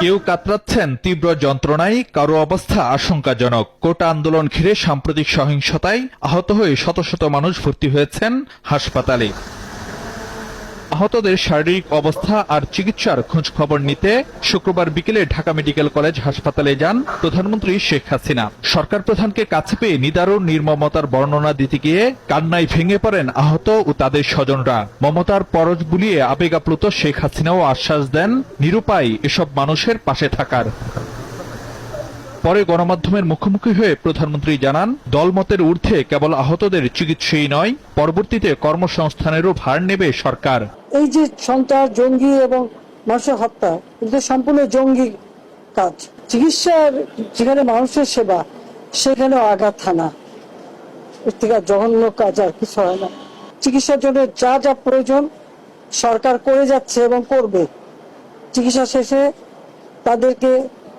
কেউ কাতরাচ্ছেন তীব্র যন্ত্রণায়, কারো অবস্থা আশঙ্কাজনক। কোটা আন্দোলন ঘিরে সাম্প্রতিক সহিংসতায় আহত হয়ে শত শত মানুষ ভর্তি হয়েছেন হাসপাতালে। আহতদের শারীরিক অবস্থা আর চিকিৎসার খোঁজ খবর নিতে শুক্রবার বিকেলে ঢাকা মেডিকেল কলেজ হাসপাতালে যান প্রধানমন্ত্রী শেখ হাসিনা। সরকার প্রধানকে কাছে পেয়ে নিদারুণ নির্মমতার বর্ণনা দিতে গিয়ে কান্নায় ভেঙে পড়েন আহত ও তাদের স্বজনরা। মমতার পরশ বুলিয়ে আবেগ আপ্লুত শেখ হাসিনাও আশ্বাস দেন নিরুপায় এসব মানুষের পাশে থাকার। পরে গণমাধ্যমের মুখোমুখি হয়ে প্রধানমন্ত্রী জানান, দলমতের ঊর্ধ্বে কেবল আহতদের চিকিৎসাই নয়, পরবর্তীতে কর্মসংস্থানেরও ভার নেবে সরকার। এই যে সন্ত্রাস, জঙ্গি এবং মানুষের হত্যা, কিন্তু সম্পূর্ণ জঙ্গি কাজ। চিকিৎসার যেখানে মানুষের সেবা, সেখানেও আঘাত হানা, এর থেকে জঘন্য কাজ আর কিছু হয় না। চিকিৎসার জন্য যা যা প্রয়োজন সরকার করে যাচ্ছে এবং করবে। চিকিৎসা শেষে তাদেরকে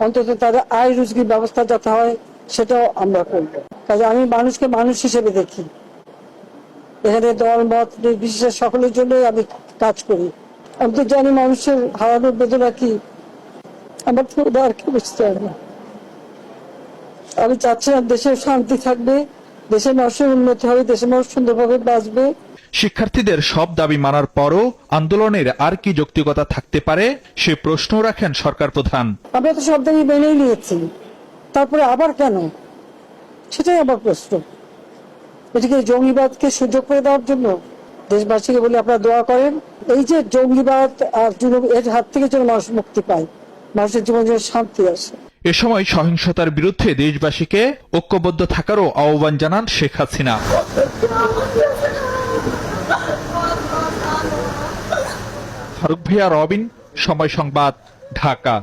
অন্তত তাদের আয় রুজির ব্যবস্থা যাতে হয় সেটাও আমরা করব। কাজে আমি মানুষকে মানুষ হিসেবে দেখি। এখানে দল মত বিশেষ সকলের জন্যই আমি কাজ করি। আমি তো জানি মানুষের হারানোর বেদনা কি, আমার তো আর কি বুঝতে পারি না। আমি চাচ্ছিলাম দেশের শান্তি থাকবে, দেশের মানুষের উন্নতি হবে, দেশের মানুষ সুন্দরভাবে বাঁচবে। শিক্ষার্থীদের সব দাবি মানার পরও আন্দোলনের আর কি যৌক্তিকতা থাকতে পারে সে প্রশ্ন রাখেন সরকার প্রধান। আমরা তো সব দাবি মেনেই নিয়েছি, তারপরে আবার কেন, সেটাই আমার প্রশ্ন। এটিকে জঙ্গিবাদকে সুযোগ করে দেওয়ার জন্য? দেশবাসীকে বলে আপনারা দোয়া করেন এই যে জঙ্গিবাদ আর এর হাত থেকে যেন মানুষ মুক্তি পায়, মানুষের জীবন যেন শান্তি আসে। এ সময় সহিংসতার বিরুদ্ধে দেশবাসীকে ঐক্যবদ্ধ থাকারও আহ্বান জানান শেখ হাসিনা। ফারুক ভাইয়া, রবিন, সময় সংবাদ, ঢাকা।